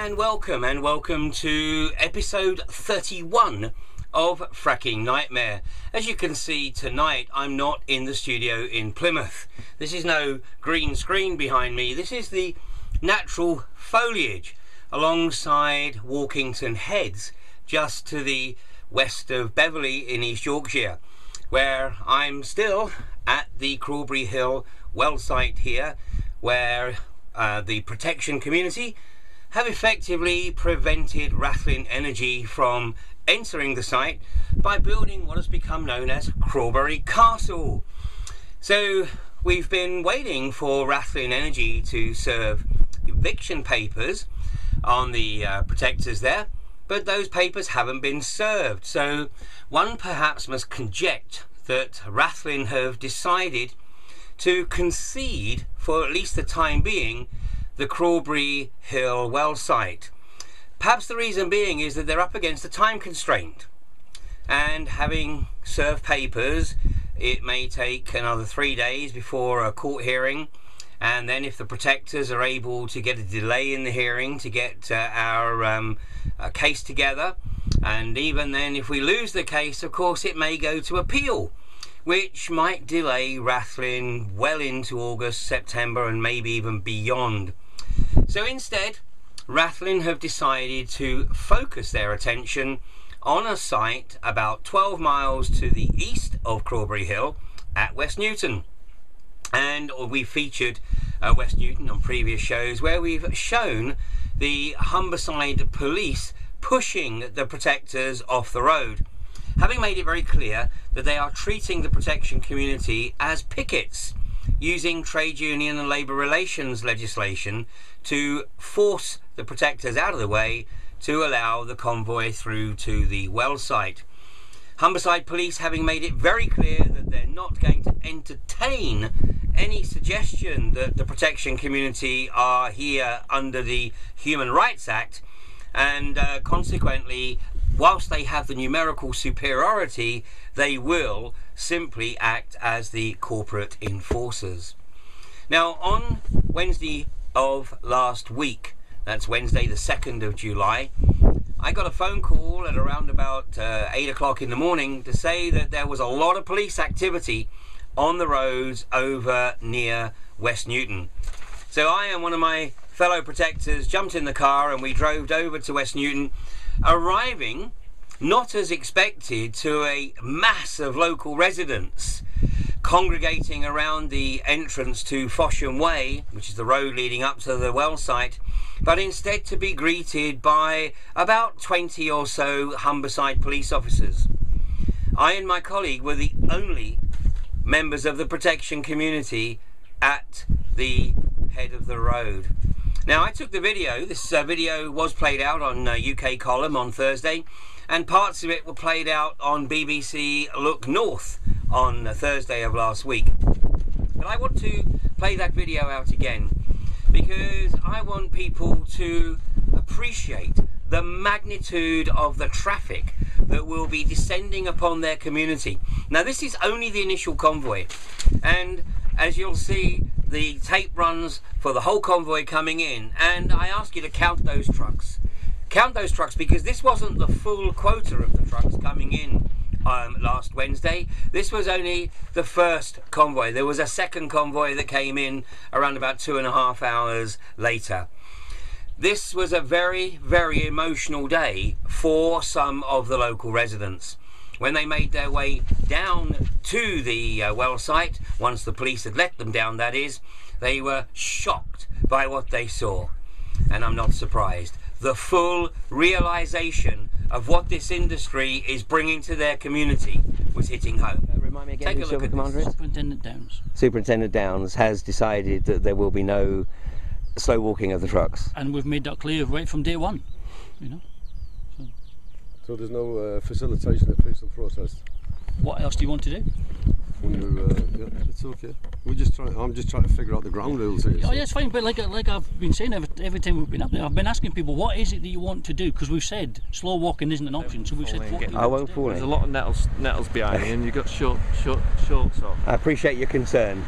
and welcome to episode 31 of Fracking Nightmare. As you can see tonight, I'm not in the studio in Plymouth. This is no green screen behind me. This is the natural foliage alongside Walkington Heads, just to the west of Beverley in East Yorkshire, where I'm still at the Crawberry Hill well site here, where the protection community have effectively prevented Rattling Energy from entering the site by building what has become known as Crawberry Castle. So we've been waiting for Rattling Energy to serve eviction papers on the protectors there, but those papers haven't been served. So one perhaps must conject that Rattling have decided to concede, for at least the time being, the Crawberry Hill well site. Perhaps the reason being is that they're up against a time constraint, and having served papers, it may take another 3 days before a court hearing, and then if the protectors are able to get a delay in the hearing to get our case together, and even then if we lose the case, of course it may go to appeal, which might delay Rattling well into August, September, and maybe even beyond. So instead, Rattling have decided to focus their attention on a site about 12 miles to the east of Crawberry Hill at West Newton. And we've featured West Newton on previous shows, where we've shown the Humberside police pushing the protectors off the road, having made it very clear that they are treating the protection community as pickets, using trade union and labour relations legislation to force the protectors out of the way to allow the convoy through to the well site. Humberside police having made it very clear that they're not going to entertain any suggestion that the protection community are here under the Human Rights Act, and consequently, whilst they have the numerical superiority, they will simply act as the corporate enforcers. Now, on Wednesday of last week, that's Wednesday the 2nd of July, I got a phone call at around about 8 o'clock in the morning to say that there was a lot of police activity on the roads over near West Newton. So I and one of my fellow protectors jumped in the car and we drove over to West Newton, arriving not as expected to a mass of local residents congregating around the entrance to Fosham Way, which is the road leading up to the well site, but instead to be greeted by about 20 or so Humberside police officers. I and my colleague were the only members of the protection community at the head of the road. Now, I took the video. This video was played out on UK Column on Thursday, and parts of it were played out on BBC Look North on Thursday of last week. But I want to play that video out again because I want people to appreciate the magnitude of the traffic that will be descending upon their community. Now, this is only the initial convoy, and as you'll see, the tape runs for the whole convoy coming in, and I ask you to count those trucks. Count those trucks, because this wasn't the full quota of the trucks coming in last Wednesday. This was only the first convoy. There was a second convoy that came in around about 2.5 hours later. This was a very, very emotional day for some of the local residents. When they made their way down to the well site, once the police had let them down, that is, they were shocked by what they saw. And I'm not surprised. The full realisation of what this industry is bringing to their community was hitting home. Remind me again, take a look at Commander this. Superintendent Downs. Superintendent Downs has decided that there will be no slow walking of the trucks. And we've made that clear right from day one, you know. So there's no facilitation of peaceful protest? What else do you want to do? Yeah, it's okay. I'm just trying to figure out the ground rules here. Oh yeah, it's fine, but like I've been saying every time we've been up there, I've been asking people, what is it that you want to do? Because we've said slow walking isn't an option, so we've said what do you I want won't to do? fall in. There's a lot of nettles behind you, and you've got shorts on. I appreciate your concern.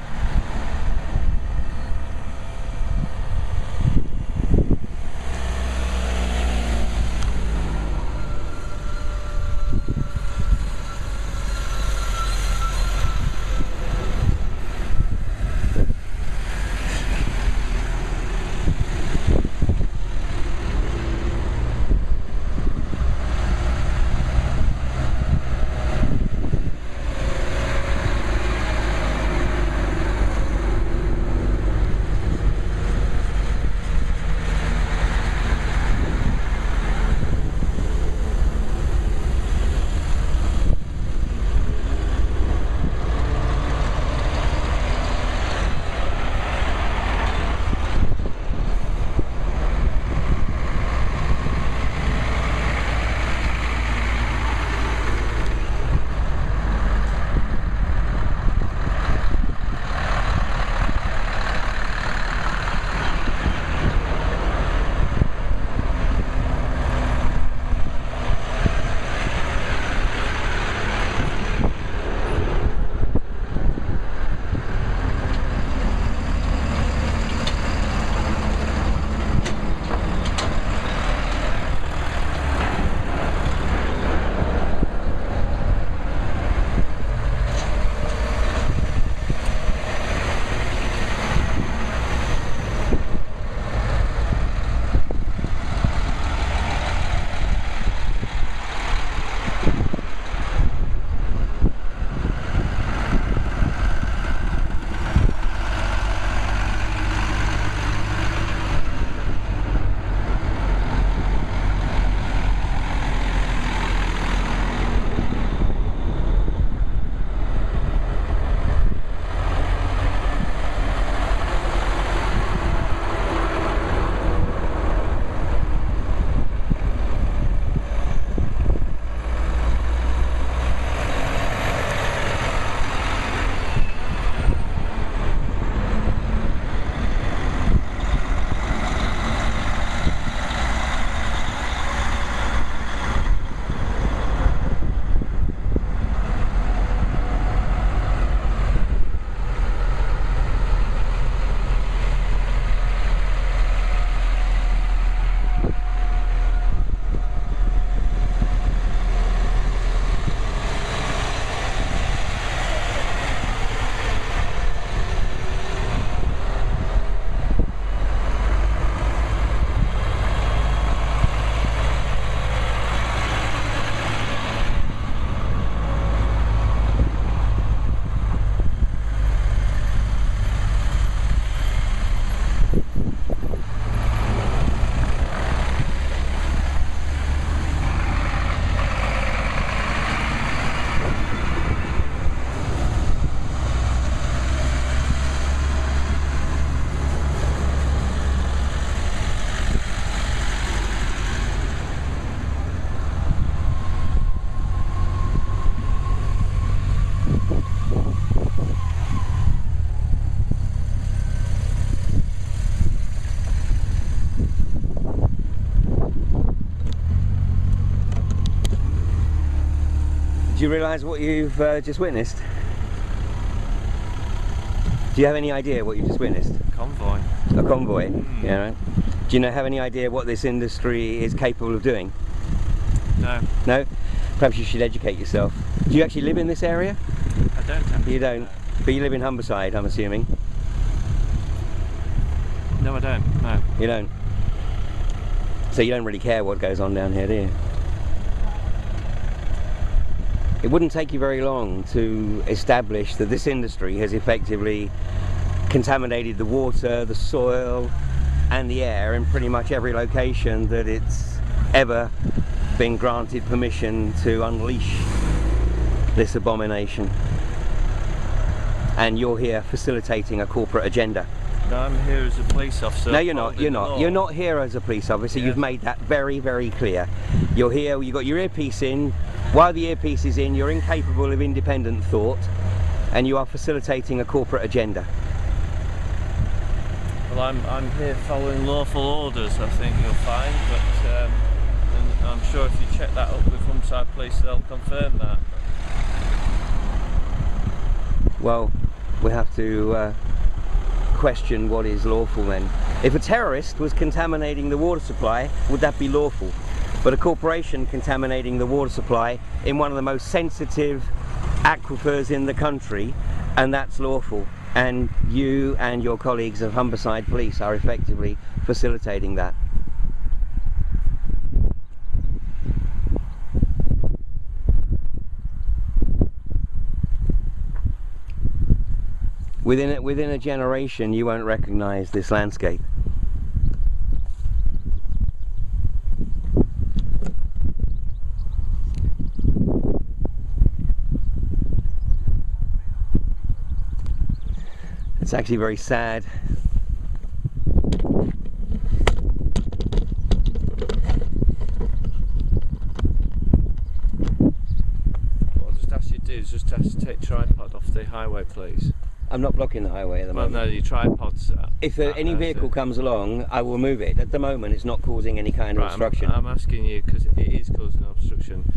you realise what you've just witnessed? Do you have any idea what you just witnessed? Convoy. A convoy? Yeah, right. Do you have any idea what this industry is capable of doing? No. No? Perhaps you should educate yourself. Do you actually live in this area? I don't. You don't? But you live in Humberside, I'm assuming? No, I don't. No. You don't? So you don't really care what goes on down here, do you? It wouldn't take you very long to establish that this industry has effectively contaminated the water, the soil and the air in pretty much every location that it's ever been granted permission to unleash this abomination. And you're here facilitating a corporate agenda. No, I'm here as a police officer. No, you're not. You're not. You're not here as a police officer. Yeah. You've made that very, very clear. You're here. You got your earpiece in. While the earpiece is in, you're incapable of independent thought, and you are facilitating a corporate agenda. Well, I'm here following lawful orders. I think you'll find, but and I'm sure if you check that up with Humberside Police, they'll confirm that. Well, we have to question what is lawful then. If a terrorist was contaminating the water supply, would that be lawful? But a corporation contaminating the water supply in one of the most sensitive aquifers in the country, and that's lawful. And you and your colleagues of Humberside Police are effectively facilitating that. Within a generation, you won't recognise this landscape. It's actually very sad. What I'll just ask you to do is just ask to take tripod off the highway, please. I'm not blocking the highway at the moment. Well, no, your tripod's If any vehicle comes along, I will move it. At the moment, it's not causing any kind of obstruction. I'm asking you because it is causing obstruction.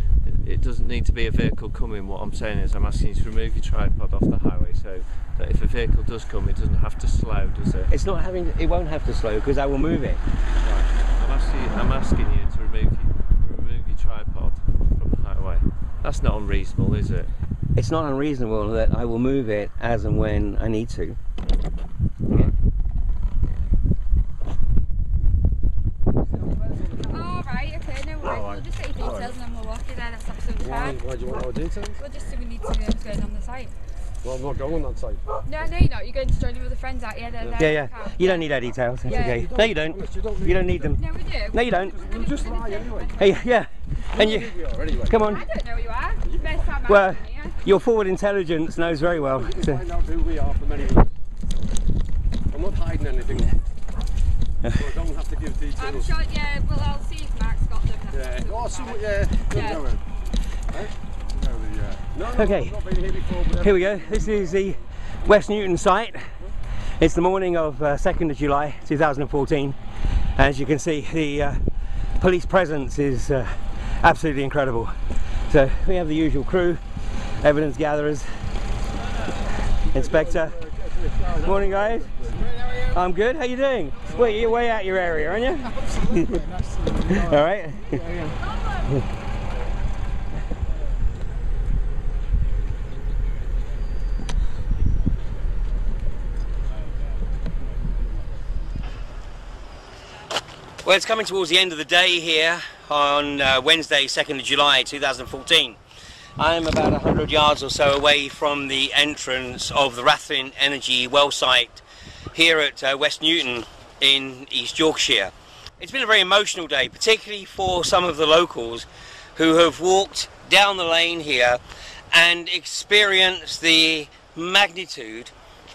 It doesn't need to be a vehicle coming. What I'm saying is I'm asking you to remove your tripod off the highway so that if a vehicle does come, it doesn't have to slow, does it? It's not having. It won't have to slow because I will move it. Right. I'm asking you to remove your tripod from the highway. That's not unreasonable, is it? It's not unreasonable that I will move it as and when I need to. Right. Oh, right, okay, no worries. We'll just get your details and then we'll walk you there, that's absolutely fine. Why do you want our details? Well, just so we need to know what's going on the site. Well, I'm not going on that site. No, you're not. You're going to join your other friends out here. Yeah. You don't need our details. That's Yeah. okay. No, you don't. Honest, You don't need them. No, we do. No, you don't. You just lie anyway. Hey, yeah. And you. We are anyway. Come on. I don't know who you are. You best time out Well, with me, yeah? your forward intelligence knows very well. You can find out who we are from anywhere. I'm not hiding anything. So I don't have to give details. I'm sure, yeah, well, I'll see if Mark's got them. Yeah. Oh, yeah. Yeah. No, Okay. I've not been here before, but Here we go. This is the West Newton site. It's the morning of 2nd of July 2014. As you can see, the police presence is absolutely incredible. So we have the usual crew, evidence gatherers, inspector. Morning, guys. I'm good. How you doing? Wait, you're way out your area, aren't you? Absolutely. All right. Well, it's coming towards the end of the day here on Wednesday, 2nd of July 2014. I'm about 100 yards or so away from the entrance of the Rathlin Energy well site here at West Newton in East Yorkshire. It's been a very emotional day, particularly for some of the locals who have walked down the lane here and experienced the magnitude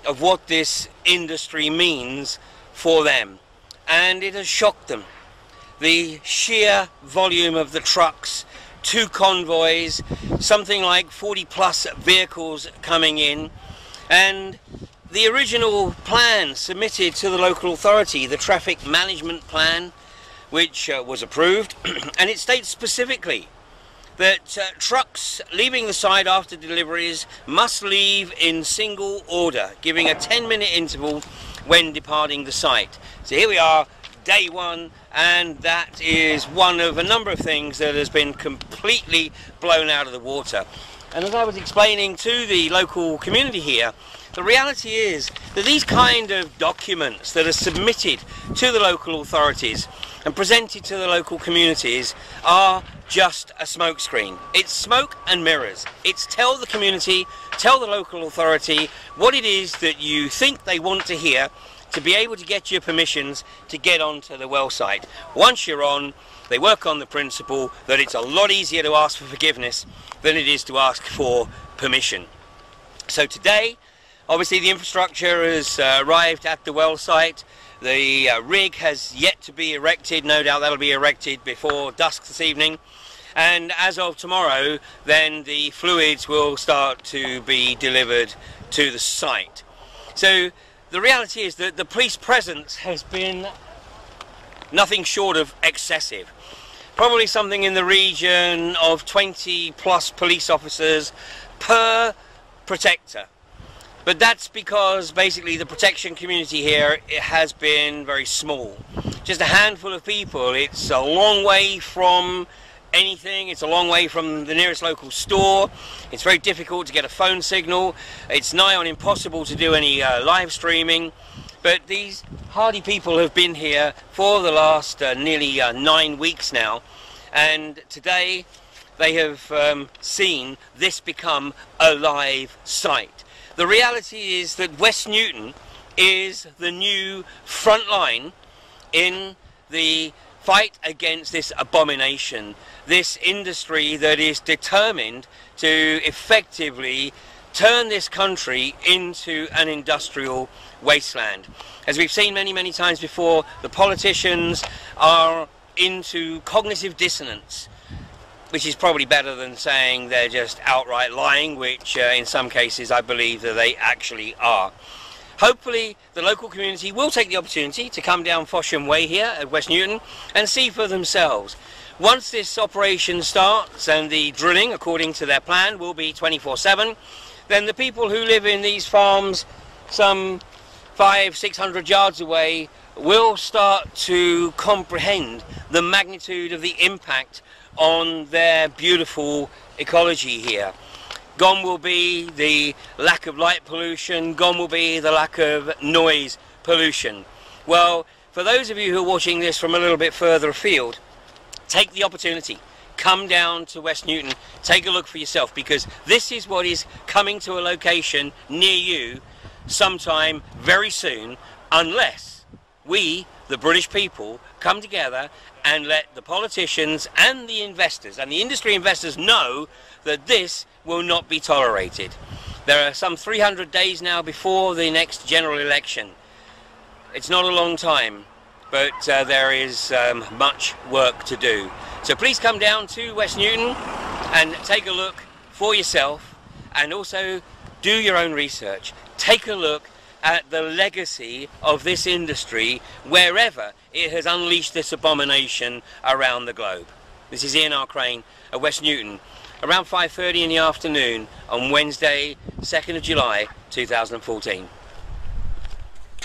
of what this industry means for them. And it has shocked them. The sheer volume of the trucks, 2 convoys, something like 40 plus vehicles coming in, and the original plan submitted to the local authority, the traffic management plan, which was approved, and it states specifically that trucks leaving the site after deliveries must leave in single order, giving a 10-minute interval when departing the site. So here we are, day one, and that is one of a number of things that has been completely blown out of the water. And as I was explaining to the local community here, the reality is that these kind of documents that are submitted to the local authorities and presented to the local communities are just a smokescreen. It's smoke and mirrors. It's tell the community, tell the local authority what it is that you think they want to hear to be able to get your permissions to get onto the well site. Once you're on, they work on the principle that it's a lot easier to ask for forgiveness than it is to ask for permission. So today, obviously the infrastructure has arrived at the well site. The rig has yet to be erected. No doubt that'll be erected before dusk this evening. And as of tomorrow, then the fluids will start to be delivered to the site. So the reality is that the police presence has been nothing short of excessive. Probably something in the region of 20 plus police officers per protector. But that's because basically the protection community here, it has been very small. Just a handful of people. It's a long way from anything. It's a long way from the nearest local store. It's very difficult to get a phone signal. It's nigh on impossible to do any live streaming. But these hardy people have been here for the last nearly 9 weeks now. And today they have seen this become a live site. The reality is that West Newton is the new front line in the fight against this abomination, this industry that is determined to effectively turn this country into an industrial wasteland. As we've seen many times before, the politicians are into cognitive dissonance, which is probably better than saying they're just outright lying, which in some cases I believe that they actually are. Hopefully the local community will take the opportunity to come down Fosham Way here at West Newton and see for themselves. Once this operation starts, and the drilling according to their plan will be 24/7, then the people who live in these farms some 500-600 yards away will start to comprehend the magnitude of the impact on their beautiful ecology here. Gone will be the lack of light pollution, gone will be the lack of noise pollution. Well, for those of you who are watching this from a little bit further afield, take the opportunity, come down to West Newton, take a look for yourself, because this is what is coming to a location near you sometime very soon, unless we, the British people, come together and let the politicians and the investors and the industry investors know that this will not be tolerated. There are some 300 days now before the next general election. It's not a long time, but there is much work to do. So please come down to West Newton and take a look for yourself, and also do your own research. Take a look at the legacy of this industry wherever it has unleashed this abomination around the globe. This is Ian R. Crane at West Newton, around 5:30 in the afternoon on Wednesday, 2nd of July 2014.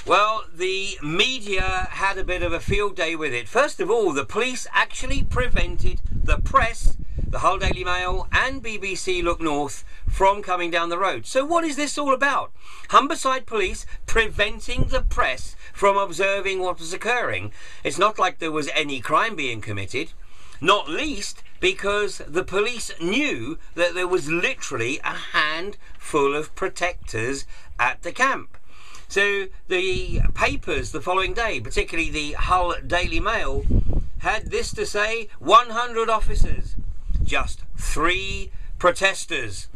Well, the media had a bit of a field day with it. First of all, the police actually prevented the press, the Hull Daily Mail and BBC Look North, from coming down the road. So what is this all about? Humberside Police preventing the press from observing what was occurring. It's not like there was any crime being committed, not least because the police knew that there was literally a handful of protectors at the camp. So the papers the following day, particularly the Hull Daily Mail, had this to say: 100 officers, just 3 protesters.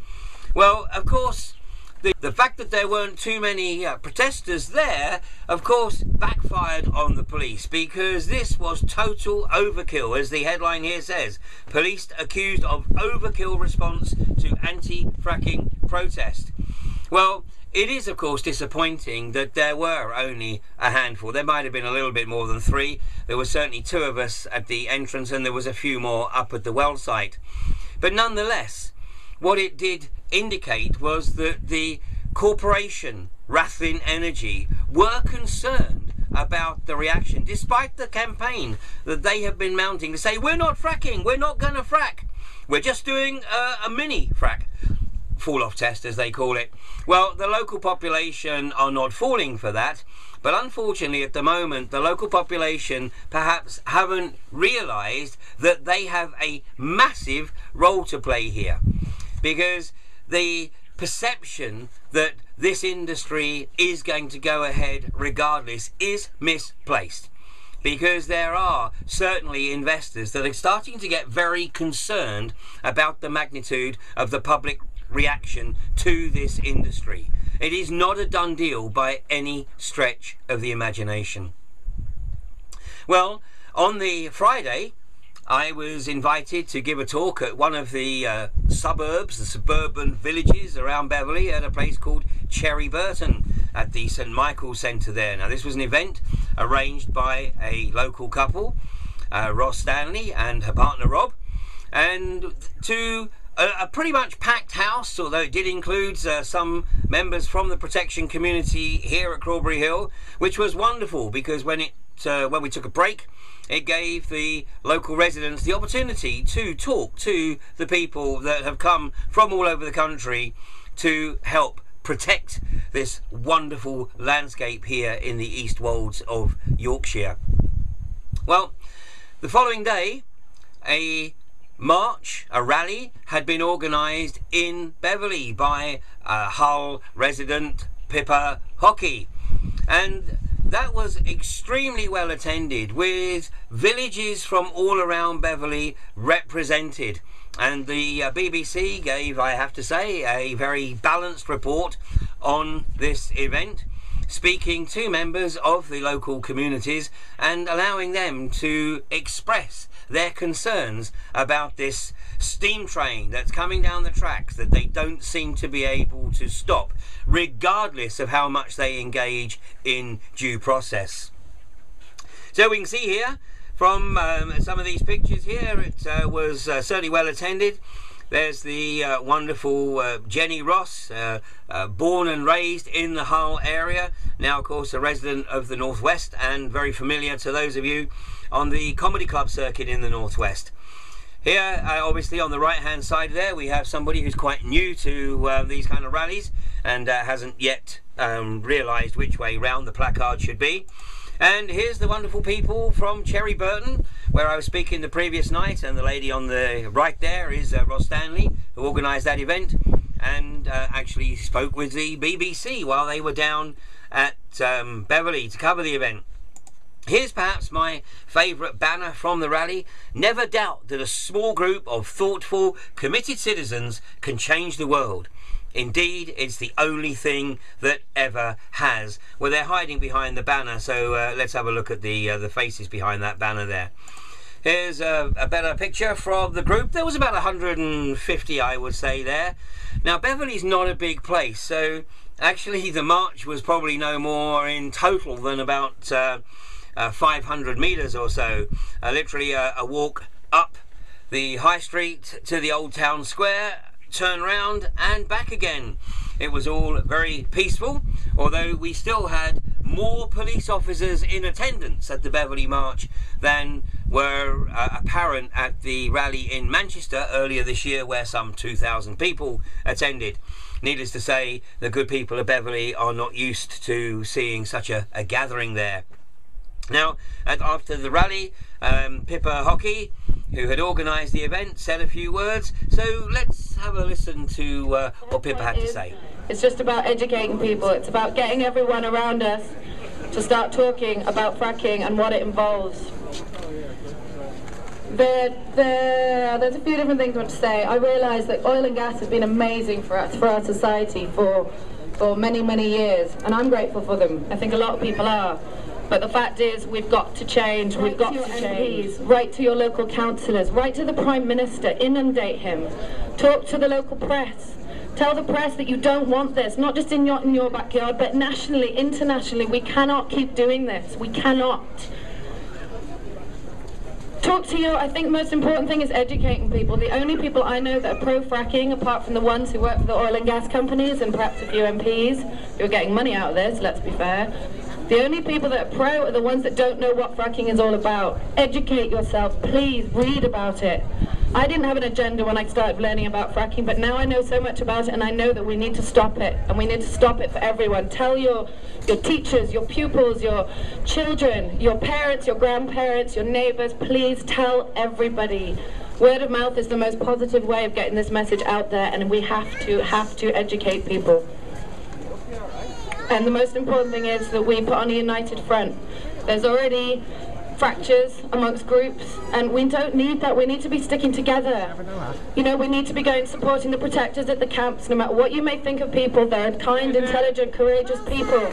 Well, of course, the fact that there weren't too many protesters there, of course, backfired on the police, because this was total overkill, as the headline here says. Police accused of overkill response to anti-fracking protest. Well, it is, of course, disappointing that there were only a handful. There might have been a little bit more than 3. There were certainly 2 of us at the entrance, and there was a few more up at the well site. But nonetheless, what it did indicate was that the corporation Rathlin Energy were concerned about the reaction, despite the campaign that they have been mounting to say, we're not fracking, we're not going to frack, we're just doing a mini frack, fall-off test as they call it. Well, the local population are not falling for that, but unfortunately at the moment the local population perhaps haven't realised that they have a massive role to play here, because the perception that this industry is going to go ahead regardless is misplaced, because there are certainly investors that are starting to get very concerned about the magnitude of the public reaction to this industry. It is not a done deal by any stretch of the imagination. Well, on the Friday I was invited to give a talk at one of the suburbs, the suburban villages around Beverley, at a place called Cherry Burton at the St Michael's Centre there. Now this was an event arranged by a local couple, Ross Stanley and her partner Rob, and to a pretty much packed house, although it did include some members from the protection community here at Crawberry Hill, which was wonderful, because when we took a break, it gave the local residents the opportunity to talk to the people that have come from all over the country to help protect this wonderful landscape here in the East Wolds of Yorkshire. Well, the following day, a march, a rally, had been organised in Beverley by Hull resident Pippa Hockey, and that was extremely well attended, with villages from all around Beverley represented, and the BBC gave, I have to say, a very balanced report on this event, speaking to members of the local communities and allowing them to express their concerns about this steam train that's coming down the tracks that they don't seem to be able to stop, regardless of how much they engage in due process. So we can see here from some of these pictures here, it was certainly well attended. There's the wonderful Jenny Ross, born and raised in the Hull area, now of course a resident of the Northwest and very familiar to those of you on the comedy club circuit in the Northwest. Here, obviously on the right hand side there, we have somebody who's quite new to these kind of rallies and hasn't yet realised which way round the placard should be. And here's the wonderful people from Cherry Burton, where I was speaking the previous night, and the lady on the right there is Ross Stanley, who organised that event and actually spoke with the BBC while they were down at Beverley to cover the event. Here's perhaps my favourite banner from the rally: never doubt that a small group of thoughtful, committed citizens can change the world. Indeed, it's the only thing that ever has. Well, they're hiding behind the banner, so let's have a look at the faces behind that banner there. Here's a better picture from the group. There was about 150, I would say, there. Now, Beverley's not a big place, so actually the march was probably no more in total than about 500 metres or so. Literally a walk up the high street to the old town square, turn round and back again. It was all very peaceful, although we still had more police officers in attendance at the Beverley March than were apparent at the rally in Manchester earlier this year, where some 2,000 people attended. Needless to say, the good people of Beverley are not used to seeing such a gathering there. Now, after the rally, Pippa Hockey, who had organised the event, said a few words. So let's have a listen to what Pippa had to say. It's just about educating people. It's about getting everyone around us to start talking about fracking and what it involves. There's a few different things I want to say. I realise that oil and gas has been amazing for us, for our society, for many, many years, and I'm grateful for them. I think a lot of people are. But the fact is, we've got to change, we've got to change. Write to your local councillors, write to the Prime Minister, inundate him, talk to the local press. Tell the press that you don't want this, not just in your backyard, but nationally, internationally. We cannot keep doing this, we cannot. talk to you. I think the most important thing is educating people. The only people I know that are pro-fracking, apart from the ones who work for the oil and gas companies and perhaps a few MPs who are getting money out of this, let's be fair, the only people that are pro are the ones that don't know what fracking is all about. Educate yourself, please, read about it. I didn't have an agenda when I started learning about fracking, but now I know so much about it, and I know that we need to stop it, and we need to stop it for everyone. Tell your teachers, your pupils, your children, your parents, your grandparents, your neighbours, please tell everybody. Word of mouth is the most positive way of getting this message out there, and we have to educate people. And the most important thing is that we put on a united front. There's already fractures amongst groups, and we don't need that. We need to be sticking together. You know, we need to be going supporting the protectors at the camps, no matter what you may think of people. They're kind, intelligent, courageous people.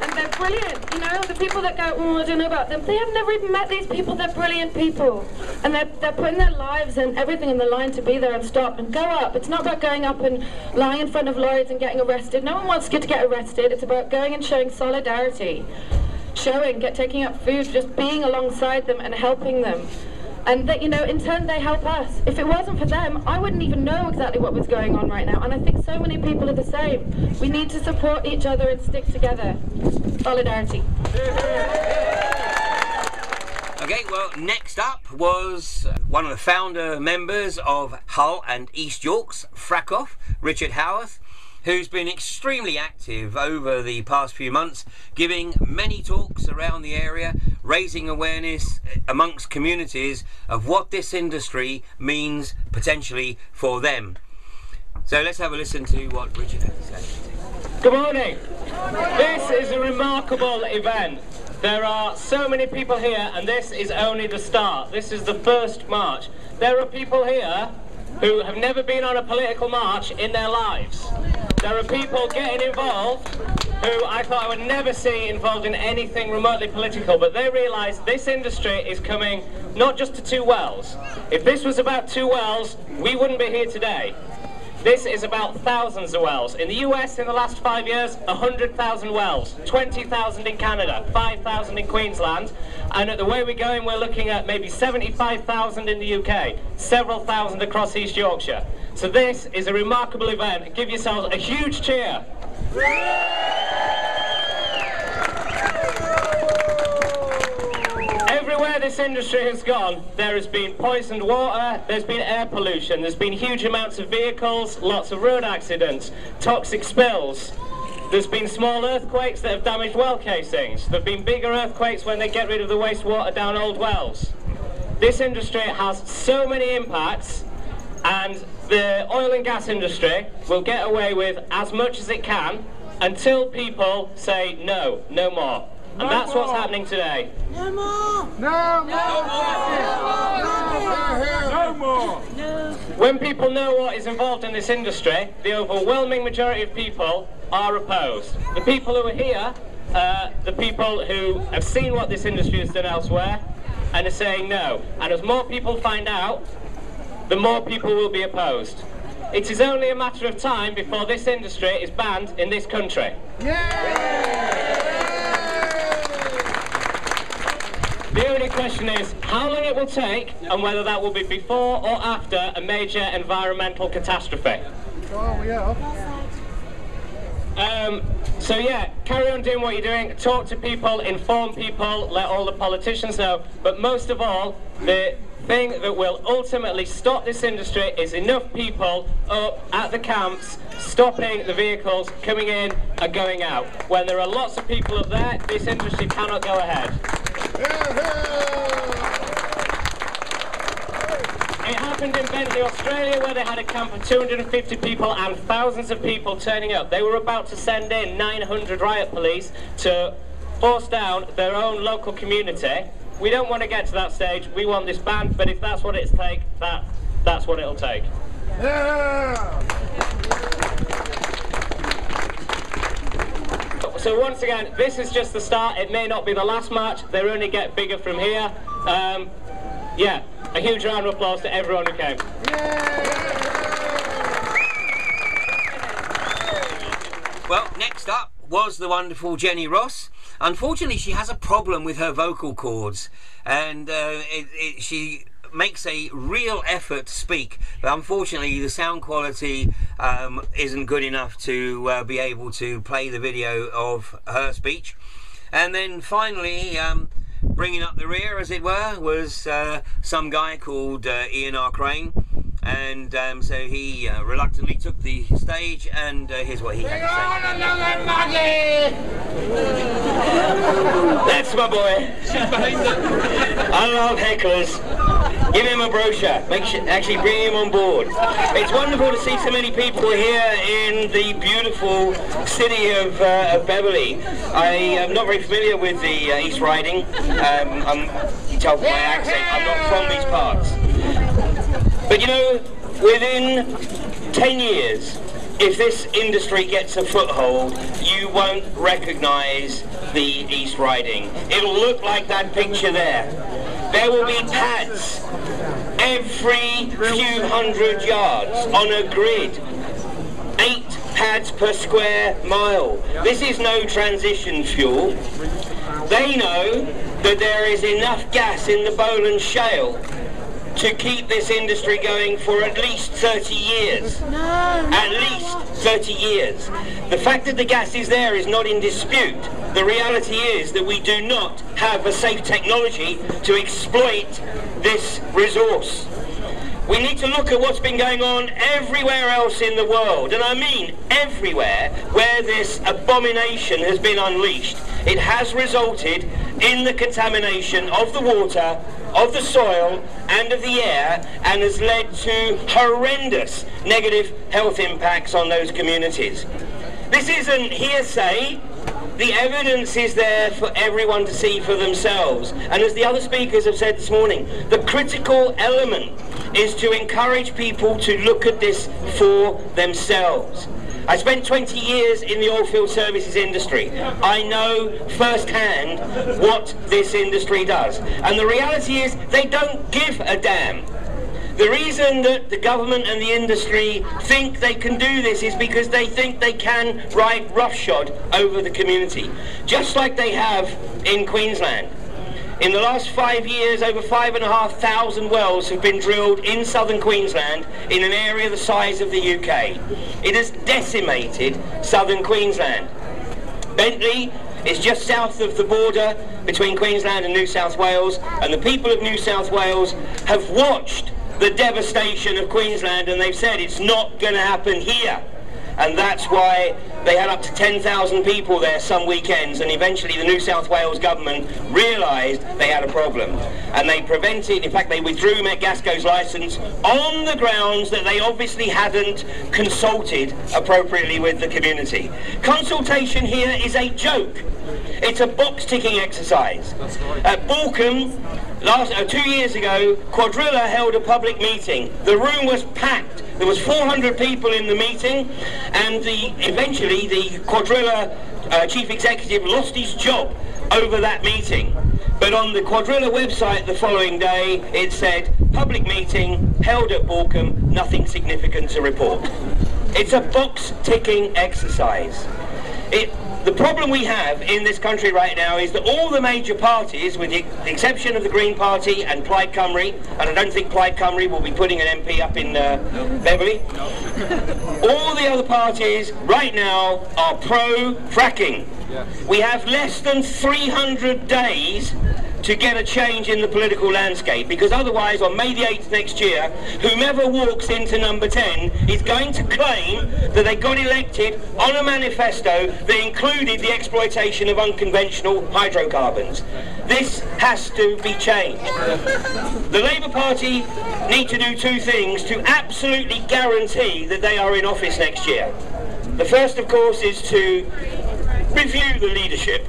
And they're brilliant, you know, the people that go, oh, I don't know about them, they have never even met these people. They're brilliant people. And they're putting their lives and everything in the line to be there and stop and go up. It's not about going up and lying in front of lorries and getting arrested. No one wants you to get arrested. It's about going and showing solidarity. Taking up food, just being alongside them and helping them. And that, you know, in turn they help us. If it wasn't for them, I wouldn't even know exactly what was going on right now. And I think so many people are the same. We need to support each other and stick together. Solidarity. Okay, well, next up was one of the founder members of Hull and East York's Frack Off, Richard Howarth, who's been extremely active over the past few months, giving many talks around the area, raising awareness amongst communities of what this industry means potentially for them. So let's have a listen to what Richard had to say. Good morning. This is a remarkable event. There are so many people here, and this is only the start. This is the first march. There are people here who have never been on a political march in their lives. There are people getting involved who I thought I would never see involved in anything remotely political, but they realise this industry is coming not just to two wells. If this was about two wells, we wouldn't be here today. This is about thousands of wells. In the US, in the last 5 years, 100,000 wells, 20,000 in Canada, 5,000 in Queensland, and at the way we're going, we're looking at maybe 75,000 in the UK, several thousand across East Yorkshire. So this is a remarkable event. Give yourselves a huge cheer. Everywhere this industry has gone, there has been poisoned water, there's been air pollution, there's been huge amounts of vehicles, lots of road accidents, toxic spills. There's been small earthquakes that have damaged well casings. There have been bigger earthquakes when they get rid of the wastewater down old wells. This industry has so many impacts, and the oil and gas industry will get away with as much as it can until people say no, no more. And that's what's happening today. No more! No more! No more! When people know what is involved in this industry, the overwhelming majority of people are opposed. The people who are here, the people who have seen what this industry has done elsewhere, and are saying no. And as more people find out, the more people will be opposed. It is only a matter of time before this industry is banned in this country. The only question is how long it will take and whether that will be before or after a major environmental catastrophe. Oh, yeah. So yeah, carry on doing what you're doing, talk to people, inform people, let all the politicians know, but most of all, the thing that will ultimately stop this industry is enough people up at the camps stopping the vehicles coming in and going out. When there are lots of people up there, this industry cannot go ahead. It happened in Bentley, Australia, where they had a camp of 250 people and thousands of people turning up. They were about to send in 900 riot police to force down their own local community. We don't want to get to that stage. We want this banned, but if that's what it'll take, that's what it'll take. So once again, this is just the start. It may not be the last match. They only get bigger from here. Yeah, a huge round of applause to everyone who came. Well, next up was the wonderful Jenny Ross. Unfortunately, she has a problem with her vocal cords, and she makes a real effort to speak, but unfortunately the sound quality isn't good enough to be able to play the video of her speech. And then finally, bringing up the rear, as it were, was some guy called Ian R. Crane, and so he reluctantly took the stage, and here's what he had to say. That's my boy. I love hecklers. Give him a brochure. Actually bring him on board. It's wonderful to see so many people here in the beautiful city of Beverley. I am not very familiar with the East Riding. You tell from my accent, I'm not from these parts. But you know, within 10 years, if this industry gets a foothold, you won't recognise the East Riding. It'll look like that picture there. There will be pads every few hundred yards on a grid. 8 pads per square mile. This is no transition fuel. They know that there is enough gas in the Bowland Shale to keep this industry going for at least 30 years. At least 30 years. The fact that the gas is there is not in dispute. The reality is that we do not have a safe technology to exploit this resource. We need to look at what's been going on everywhere else in the world, and I mean everywhere where this abomination has been unleashed. It has resulted in the contamination of the water, of the soil and of the air, and has led to horrendous negative health impacts on those communities. This isn't hearsay. The evidence is there for everyone to see for themselves. And as the other speakers have said this morning, the critical element is to encourage people to look at this for themselves. I spent 20 years in the oilfield services industry. I know firsthand what this industry does. And the reality is they don't give a damn. The reason that the government and the industry think they can do this is because they think they can ride roughshod over the community, just like they have in Queensland. In the last 5 years, over 5,500 wells have been drilled in southern Queensland in an area the size of the UK. It has decimated southern Queensland. Bentley is just south of the border between Queensland and New South Wales, and the people of New South Wales have watched the devastation of Queensland, and they've said it's not going to happen here. And that's why they had up to 10,000 people there some weekends, and eventually the New South Wales government realised they had a problem. And they prevented, in fact they withdrew Metcalfe's licence on the grounds that they obviously hadn't consulted appropriately with the community. Consultation here is a joke. It's a box-ticking exercise. At Balcombe, 2 years ago, Quadrilla held a public meeting. The room was packed. There was 400 people in the meeting, and eventually the Quadrilla chief executive lost his job over that meeting. But on the Quadrilla website the following day, it said, public meeting held at Balcombe, nothing significant to report. It's a box-ticking exercise. The problem we have in this country right now is that all the major parties, with the exception of the Green Party and Plaid Cymru, and I don't think Plaid Cymru will be putting an MP up in Beverley, all the other parties right now are pro-fracking. We have less than 300 days to get a change in the political landscape, because otherwise on May the 8th next year, whomever walks into number 10 is going to claim that they got elected on a manifesto that included the exploitation of unconventional hydrocarbons. This has to be changed. The Labour Party need to do 2 things to absolutely guarantee that they are in office next year. The first, of course, is to review the leadership.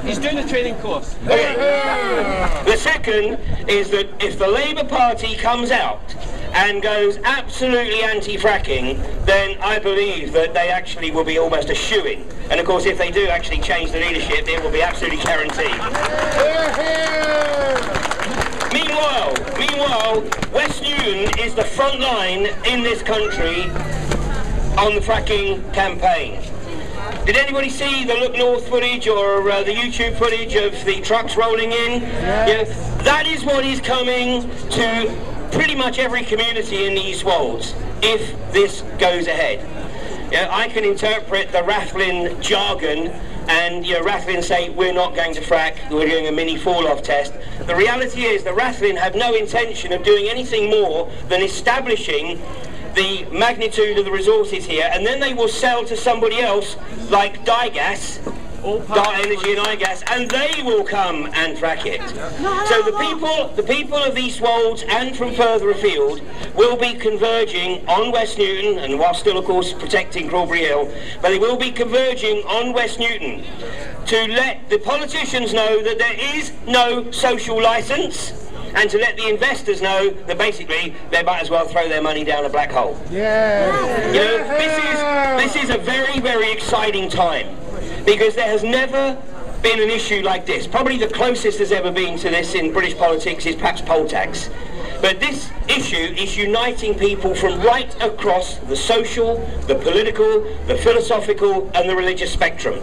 He's doing a training course. Okay. The second is that if the Labour Party comes out and goes absolutely anti-fracking, then I believe that they actually will be almost a shoo-in. And of course, if they do actually change the leadership, it will be absolutely guaranteed. Meanwhile, West Newton is the front line in this country on the fracking campaign. Did anybody see the Look North footage or the YouTube footage of the trucks rolling in? Yeah. That is what is coming to pretty much every community in the East Wolds if this goes ahead. Yeah, I can interpret the Rathlin jargon and Rathlin say we're not going to frack, we're doing a mini fall-off test. The reality is the Rathlin have no intention of doing anything more than establishing the magnitude of the resources here, and then they will sell to somebody else like Digas, Dart Energy and iGas, and they will come and frack it. So the people of East Wolds and from further afield will be converging on West Newton, and while still of course protecting Crawberry Hill, but they will be converging on West Newton to let the politicians know that there is no social licence, and to let the investors know that basically they might as well throw their money down a black hole. Yeah. This is a very, very exciting time, because there has never been an issue like this. Probably the closest there's ever been to this in British politics is perhaps poll tax. But this issue is uniting people from right across the social, the political, the philosophical and the religious spectrum.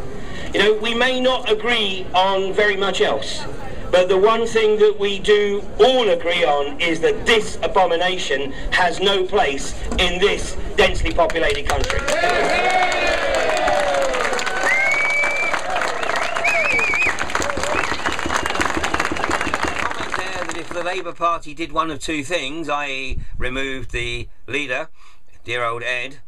We may not agree on very much else, but the one thing that we do all agree on is that this abomination has no place in this densely populated country. If the Labour Party did one of two things, i.e. removed the leader, dear old Ed,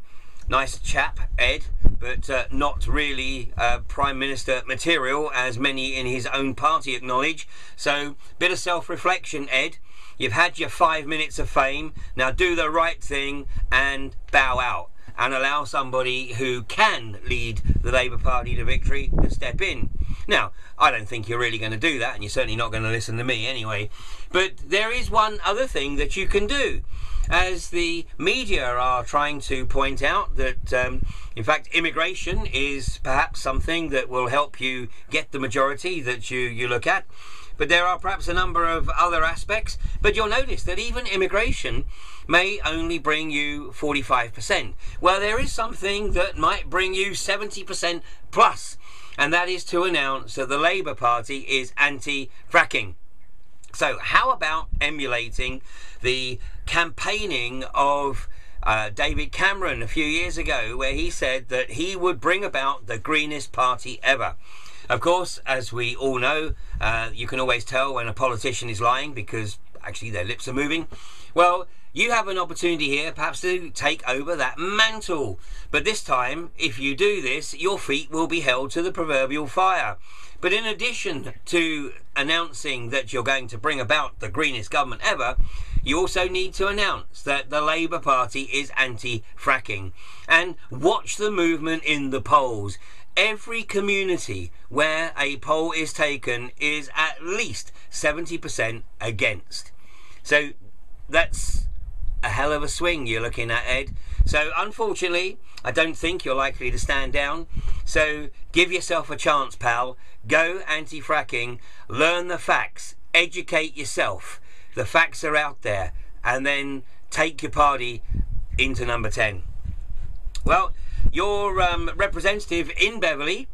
nice chap Ed, but not really Prime Minister material, as many in his own party acknowledge. So, bit of self-reflection, Ed. You've had your 5 minutes of fame, now do the right thing and bow out, and allow somebody who can lead the Labour Party to victory to step in. Now, I don't think you're really going to do that, and you're certainly not going to listen to me anyway. But there is one other thing that you can do. As the media are trying to point out that, in fact, immigration is perhaps something that will help you get the majority that you look at. But there are perhaps a number of other aspects. But you'll notice that even immigration may only bring you 45%. Well, there is something that might bring you 70% plus. And that is to announce that the Labour Party is anti-fracking. So how about emulating the campaigning of David Cameron a few years ago, where he said that he would bring about the greenest party ever? Of course, as we all know, you can always tell when a politician is lying because actually their lips are moving. Well, you have an opportunity here perhaps to take over that mantle. But this time, if you do this, your feet will be held to the proverbial fire. But in addition to announcing that you're going to bring about the greenest government ever, you also need to announce that the Labour Party is anti-fracking. And watch the movement in the polls. Every community where a poll is taken is at least 70% against. So that's a hell of a swing you're looking at, Ed. So unfortunately, I don't think you're likely to stand down. So give yourself a chance, pal. Go anti-fracking, learn the facts, educate yourself. The facts are out there, and then take your party into number 10. Well, your representative in Beverley,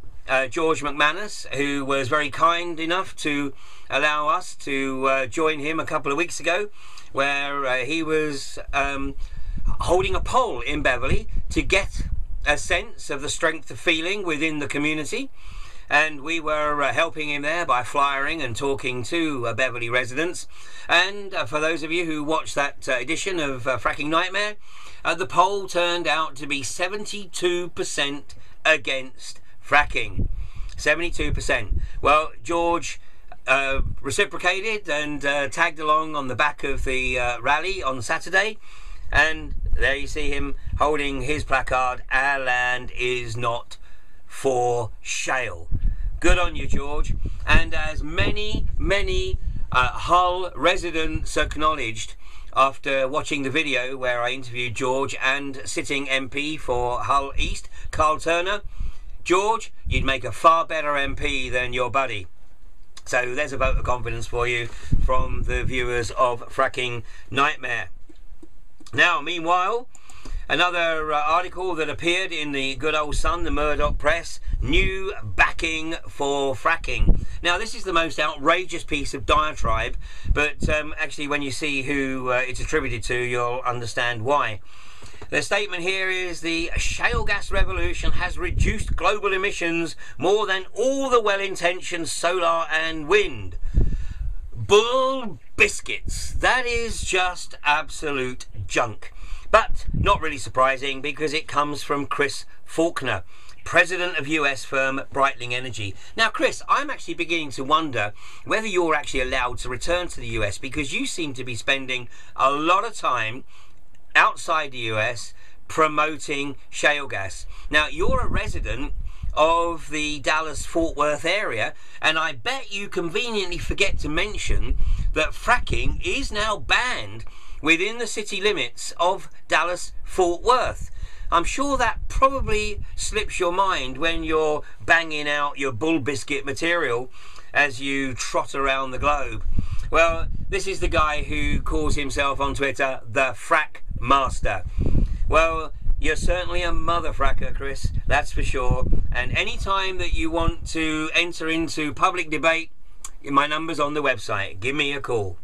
George McManus, who was very kind enough to allow us to join him a couple of weeks ago, where he was holding a poll in Beverley to get a sense of the strength of feeling within the community. And we were helping him there by flyering and talking to Beverley residents. And for those of you who watched that edition of Fracking Nightmare, the poll turned out to be 72% against fracking. 72%. Well, George reciprocated and tagged along on the back of the rally on Saturday. And there you see him holding his placard, "Our land is not for shale." Good on you, George. And as many Hull residents acknowledged after watching the video where I interviewed George and sitting MP for Hull East, Carl Turner, George, you'd make a far better MP than your buddy. So there's a vote of confidence for you from the viewers of Fracking Nightmare. Now, meanwhile, Another article that appeared in the good old Sun, the Murdoch press, new backing for fracking. Now, this is the most outrageous piece of diatribe, but actually when you see who it's attributed to, you'll understand why. The statement here is the shale gas revolution has reduced global emissions more than all the well-intentioned solar and wind. Bull biscuits. That is just absolute junk. But not really surprising, because it comes from Chris Faulkner, president of US firm Breitling Energy. Now, Chris, I'm actually beginning to wonder whether you're actually allowed to return to the US, because you seem to be spending a lot of time outside the US promoting shale gas. Now, you're a resident of the Dallas-Fort Worth area, and I bet you conveniently forget to mention that fracking is now banned within the city limits of Dallas-Fort Worth. I'm sure that probably slips your mind when you're banging out your bull biscuit material as you trot around the globe. Well, this is the guy who calls himself on Twitter the Frack Master. Well, you're certainly a mother fracker, Chris, that's for sure. And any time that you want to enter into public debate, my number's on the website. Give me a call.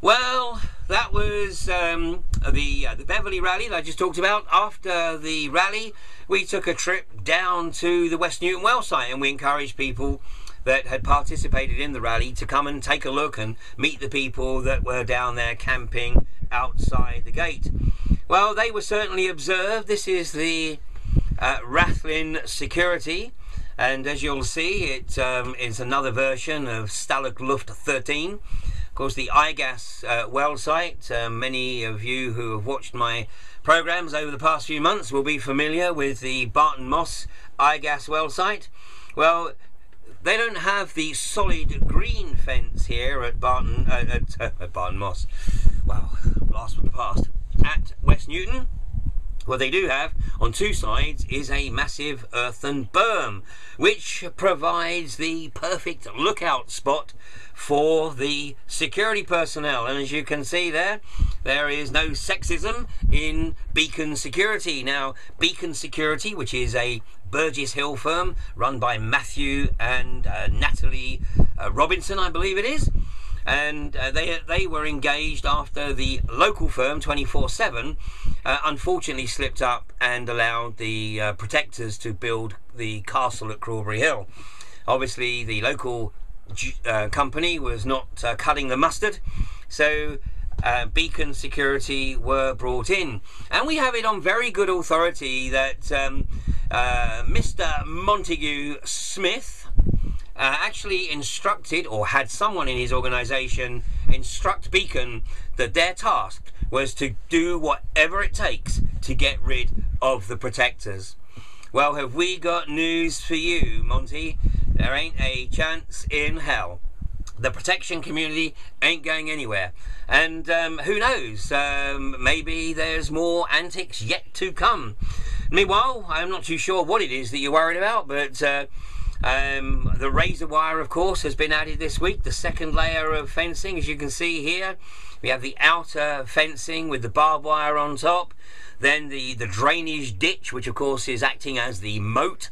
Well, that was the Beverley rally that I just talked about. After the rally, we took a trip down to the West Newton well site, and we encouraged people that had participated in the rally to come and take a look and meet the people that were down there camping outside the gate. Well, they were certainly observed. This is the Rathlin security, and as you'll see, it is another version of Stalag Luft 13. Of course, the iGas well site, many of you who have watched my programs over the past few months will be familiar with the Barton Moss iGas well site. Well, they don't have the solid green fence here at Barton Moss. Wow, blast from the past. At West Newton, what they do have on two sides is a massive earthen berm, which provides the perfect lookout spot for the security personnel. And as you can see there, there is no sexism in Beacon Security. Now, Beacon Security, which is a Burgess Hill firm run by Matthew and Natalie Robinson, I believe it is, and they were engaged after the local firm 24/7 unfortunately slipped up and allowed the protectors to build the castle at Crawberry Hill. Obviously the local company was not cutting the mustard, so Beacon Security were brought in, and we have it on very good authority that Mr. Montague-Smith actually instructed, or had someone in his organisation instruct Beacon that their task was to do whatever it takes to get rid of the protectors. Well, have we got news for you, Monty? There ain't a chance in hell. The protection community ain't going anywhere, and who knows, maybe there's more antics yet to come. Meanwhile, I'm not too sure what it is that you're worried about, but the razor wire, of course, has been added this week, the second layer of fencing. As you can see here, we have the outer fencing with the barbed wire on top, then the drainage ditch, which of course is acting as the moat,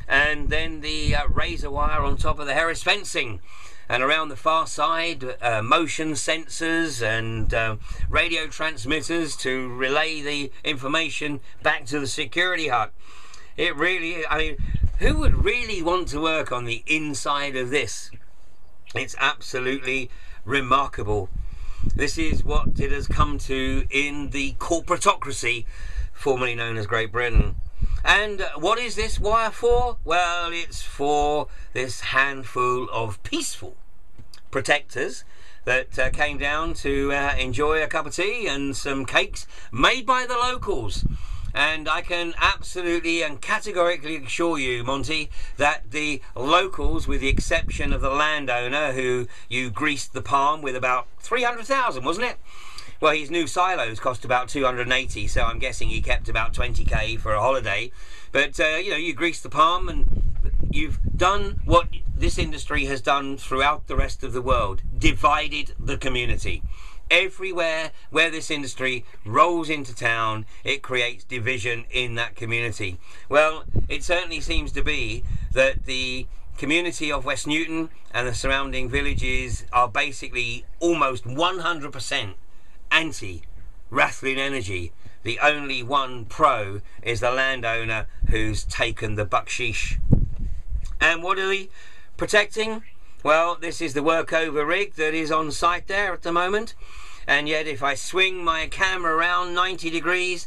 and then the razor wire on top of the Harris fencing. And around the far side, motion sensors and radio transmitters to relay the information back to the security hut. It really, I mean, who would really want to work on the inside of this? It's absolutely remarkable. This is what it has come to in the corporatocracy, formerly known as Great Britain. And what is this wire for? Well, it's for this handful of peaceful protectors that came down to enjoy a cup of tea and some cakes made by the locals. And I can absolutely and categorically assure you, Monty, that the locals, with the exception of the landowner who you greased the palm with about 300,000, wasn't it? Well, his new silos cost about 280, so I'm guessing he kept about 20k for a holiday. But, you know, you greased the palm and you've done what this industry has done throughout the rest of the world, divided the community. Everywhere where this industry rolls into town, it creates division in that community. Well, it certainly seems to be that the community of West Newton and the surrounding villages are basically almost 100% anti-Rathlin Energy. The only one pro is the landowner who's taken the bucksheesh. And what are they protecting? Well, this is the workover rig that is on site there at the moment, and yet if I swing my camera around 90 degrees,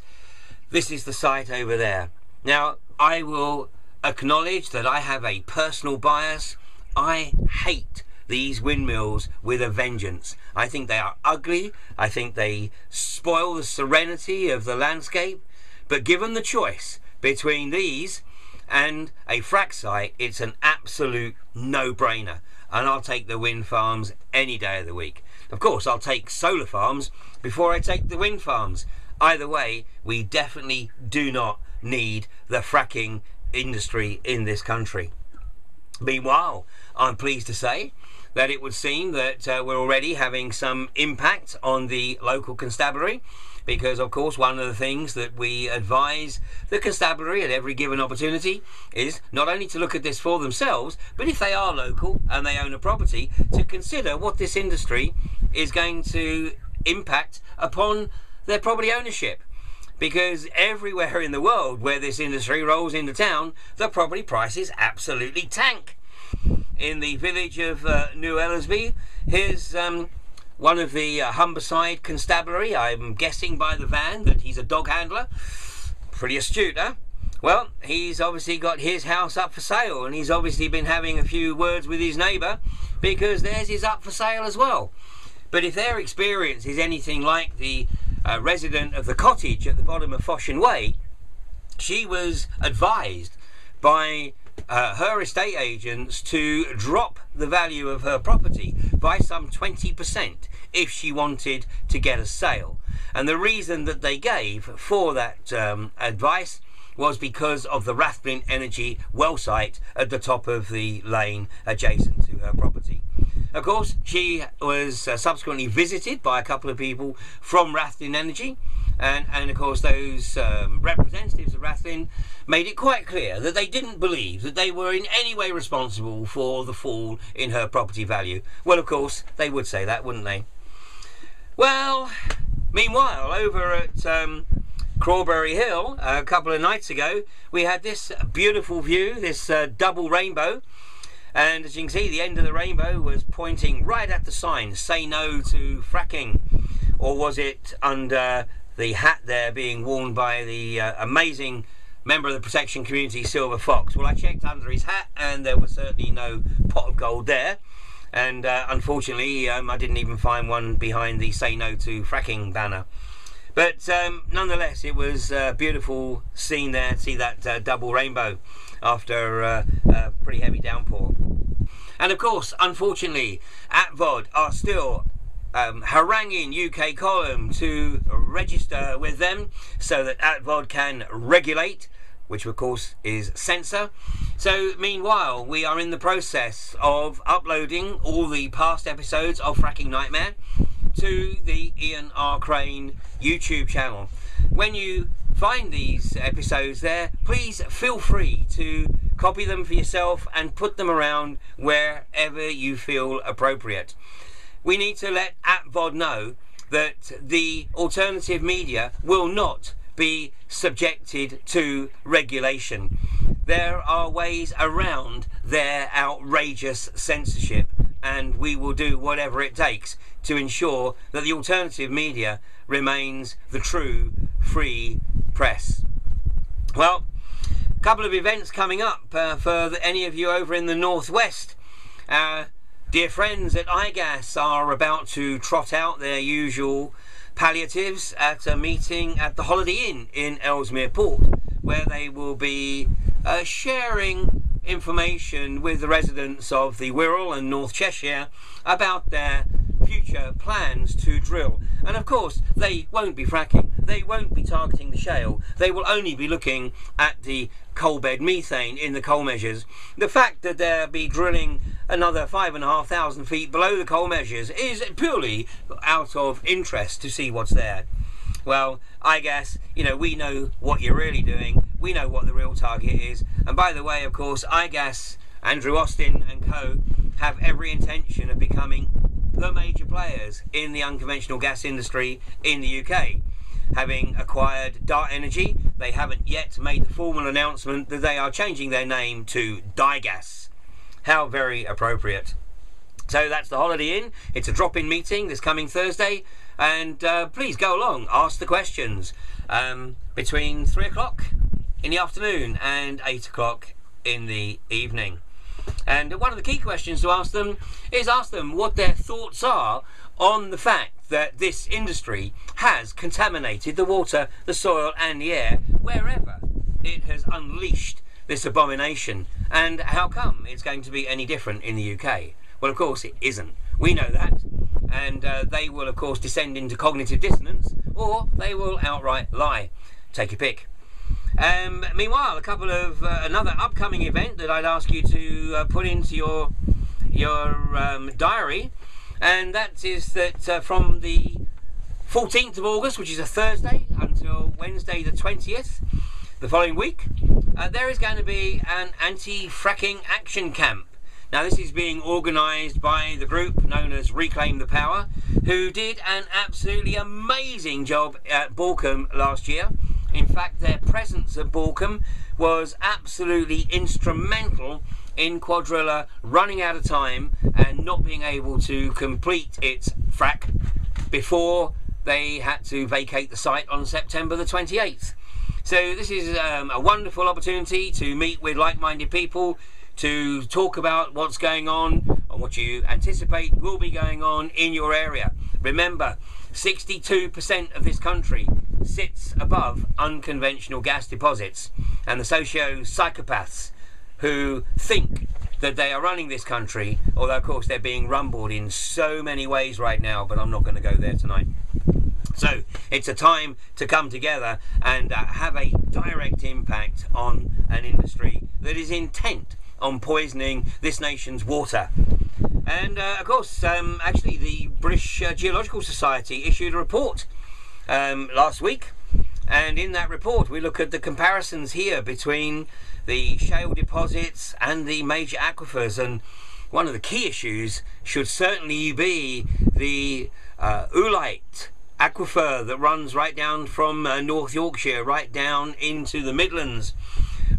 this is the site over there. Now, I will acknowledge that I have a personal bias. I hate these windmills with a vengeance. I think they are ugly. I think they spoil the serenity of the landscape. But given the choice between these and a frack site, it's an absolute no-brainer. And I'll take the wind farms any day of the week. Of course, I'll take solar farms before I take the wind farms. Either way, we definitely do not need the fracking industry in this country. Meanwhile, I'm pleased to say that it would seem that we're already having some impact on the local constabulary, because of course one of the things that we advise the constabulary at every given opportunity is not only to look at this for themselves, but if they are local and they own a property, to consider what this industry is going to impact upon their property ownership. Because everywhere in the world where this industry rolls into town, the property prices absolutely tank. In the village of New Ellersby, here's one of the Humberside Constabulary. I'm guessing by the van that he's a dog handler. Pretty astute, huh? Well, he's obviously got his house up for sale, and he's obviously been having a few words with his neighbour, because theirs is up for sale as well. But if their experience is anything like the resident of the cottage at the bottom of Foshan Way, she was advised by her estate agents to drop the value of her property by some 20% if she wanted to get a sale. And the reason that they gave for that advice was because of the Rathlin Energy well site at the top of the lane adjacent to her property. Of course, she was subsequently visited by a couple of people from Rathlin Energy, and of course those representatives of Rathlin made it quite clear that they didn't believe that they were in any way responsible for the fall in her property value. Well, of course, they would say that, wouldn't they? Well, meanwhile, over at Crawberry Hill, a couple of nights ago, we had this beautiful view, this double rainbow. And as you can see, the end of the rainbow was pointing right at the sign, "Say no to fracking." Or was it under the hat there being worn by the amazing member of the protection community, Silver Fox? Well, I checked under his hat and there was certainly no pot of gold there. And unfortunately, I didn't even find one behind the "Say no to fracking" banner. But nonetheless, it was a beautiful scene there to see that double rainbow after a pretty heavy downpour. And of course, unfortunately, ATVOD are still haranguing UK Column to register with them so that ATVOD can regulate, which of course is censor. So meanwhile, we are in the process of uploading all the past episodes of Fracking Nightmare to the Ian R. Crane YouTube channel. When you find these episodes there, please feel free to copy them for yourself and put them around wherever you feel appropriate. We need to let ATVOD know that the alternative media will not be subjected to regulation. There are ways around their outrageous censorship, and we will do whatever it takes to ensure that the alternative media remains the true free press. Well, a couple of events coming up for any of you over in the northwest. Dear friends at iGas are about to trot out their usual palliatives at a meeting at the Holiday Inn in Ellesmere Port, where they will be sharing information with the residents of the Wirral and North Cheshire about their future plans to drill. And of course, they won't be fracking, they won't be targeting the shale, they will only be looking at the coal bed methane in the coal measures. The fact that they'll be drilling another 5,500 feet below the coal measures is purely out of interest to see what's there. Well, I guess, you know, we know what you're really doing, we know what the real target is, and by the way, of course, I guess Andrew Austin and co have every intention of becoming the major players in the unconventional gas industry in the UK. Having acquired Dart Energy, they haven't yet made the formal announcement that they are changing their name to Digas. How very appropriate. So that's the Holiday Inn. It's a drop-in meeting this coming Thursday, and please go along, ask the questions between 3 o'clock in the afternoon and 8 o'clock in the evening. And one of the key questions to ask them is ask them what their thoughts are on the fact that this industry has contaminated the water, the soil and the air wherever it has unleashed this abomination, and how come it's going to be any different in the UK? Well, of course it isn't. We know that, and they will of course descend into cognitive dissonance, or they will outright lie. Take your pick. Meanwhile, a couple of another upcoming event that I'd ask you to put into your diary, and that is that from the 14th of August, which is a Thursday, until Wednesday the 20th, the following week, there is going to be an anti-fracking action camp. Now this is being organised by the group known as Reclaim the Power, who did an absolutely amazing job at Balcombe last year. In fact, their presence at Balcombe was absolutely instrumental in Quadrilla running out of time and not being able to complete its frack before they had to vacate the site on September the 28th. So this is a wonderful opportunity to meet with like-minded people, to talk about what's going on and what you anticipate will be going on in your area. Remember, 62% of this country sits above unconventional gas deposits, and the socio-psychopaths who think that they are running this country, although of course they're being rumbled in so many ways right now, but I'm not going to go there tonight. So it's a time to come together and have a direct impact on an industry that is intent on poisoning this nation's water. And of course, actually the British Geological Society issued a report last week, and in that report we look at the comparisons here between the shale deposits and the major aquifers, and one of the key issues should certainly be the oolite aquifer that runs right down from North Yorkshire right down into the Midlands,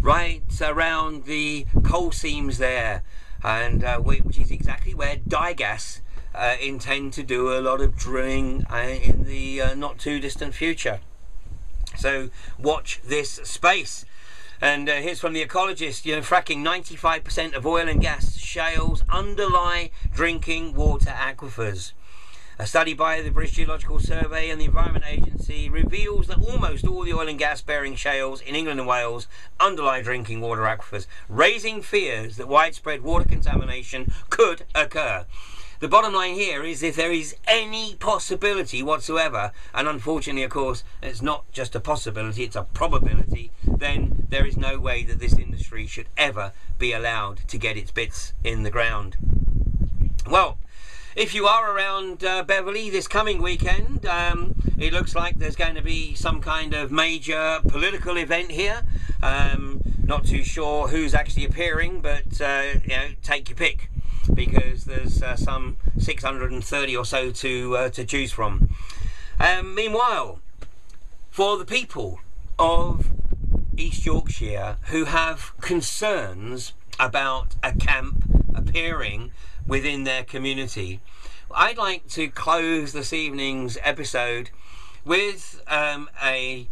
right around the coal seams there, and which is exactly where Digas intend to do a lot of drilling in the not too distant future. So watch this space. And here's from the Ecologist, you know, fracking, 95% of oil and gas shales underlie drinking water aquifers. A study by the British Geological Survey and the Environment Agency reveals that almost all the oil and gas bearing shales in England and Wales underlie drinking water aquifers, raising fears that widespread water contamination could occur. The bottom line here is, if there is any possibility whatsoever, and unfortunately of course it's not just a possibility, it's a probability, then there is no way that this industry should ever be allowed to get its bits in the ground. Well, if you are around Beverley this coming weekend, it looks like there's going to be some kind of major political event here. Not too sure who's actually appearing, but you know, take your pick, because there's some 630 or so to choose from. Meanwhile, for the people of East Yorkshire who have concerns about a camp appearing within their community, I'd like to close this evening's episode with a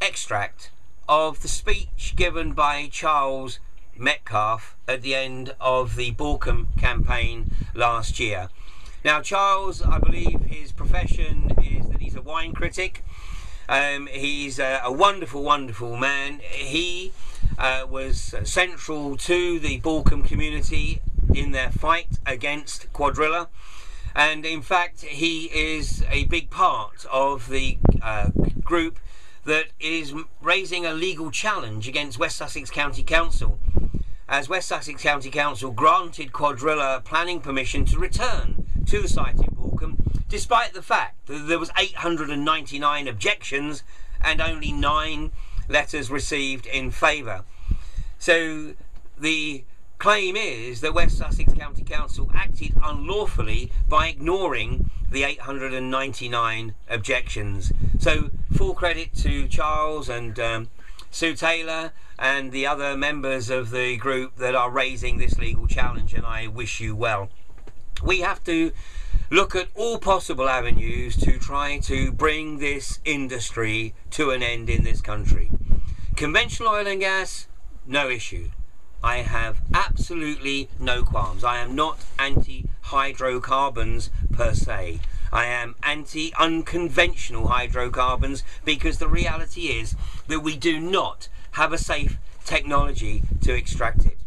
extract of the speech given by Charles Metcalfe at the end of the Balcombe campaign last year. Now Charles, I believe his profession is that he's a wine critic. He's a wonderful, wonderful man. He was central to the Balcombe community in their fight against Quadrilla, and in fact he is a big part of the group that is raising a legal challenge against West Sussex County Council as West Sussex County Council granted Quadrilla planning permission to return to the site in Balcombe, despite the fact that there was 899 objections and only 9 letters received in favour. So the claim is that West Sussex County Council acted unlawfully by ignoring the 899 objections. So full credit to Charles and Sue Taylor and the other members of the group that are raising this legal challenge, and I wish you well. We have to look at all possible avenues to try to bring this industry to an end in this country. Conventional oil and gas, no issue. I have absolutely no qualms. I am not anti-hydrocarbons per se. I am anti-unconventional hydrocarbons because the reality is that we do not have a safe technology to extract it.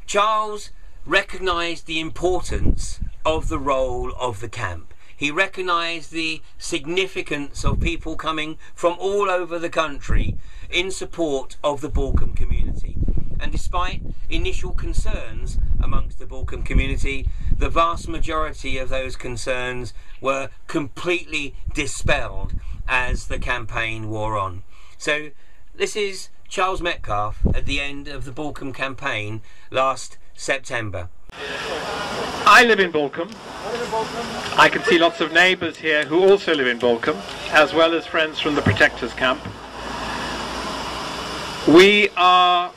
Charles recognised the importance of the role of the camp. He recognised the significance of people coming from all over the country in support of the Balcombe community. And despite initial concerns amongst the Balcombe community, the vast majority of those concerns were completely dispelled as the campaign wore on. So this is Charles Metcalfe at the end of the Balcombe campaign last September. I live in Balcombe. I can see lots of neighbours here who also live in Balcombe, as well as friends from the Protectors camp. We are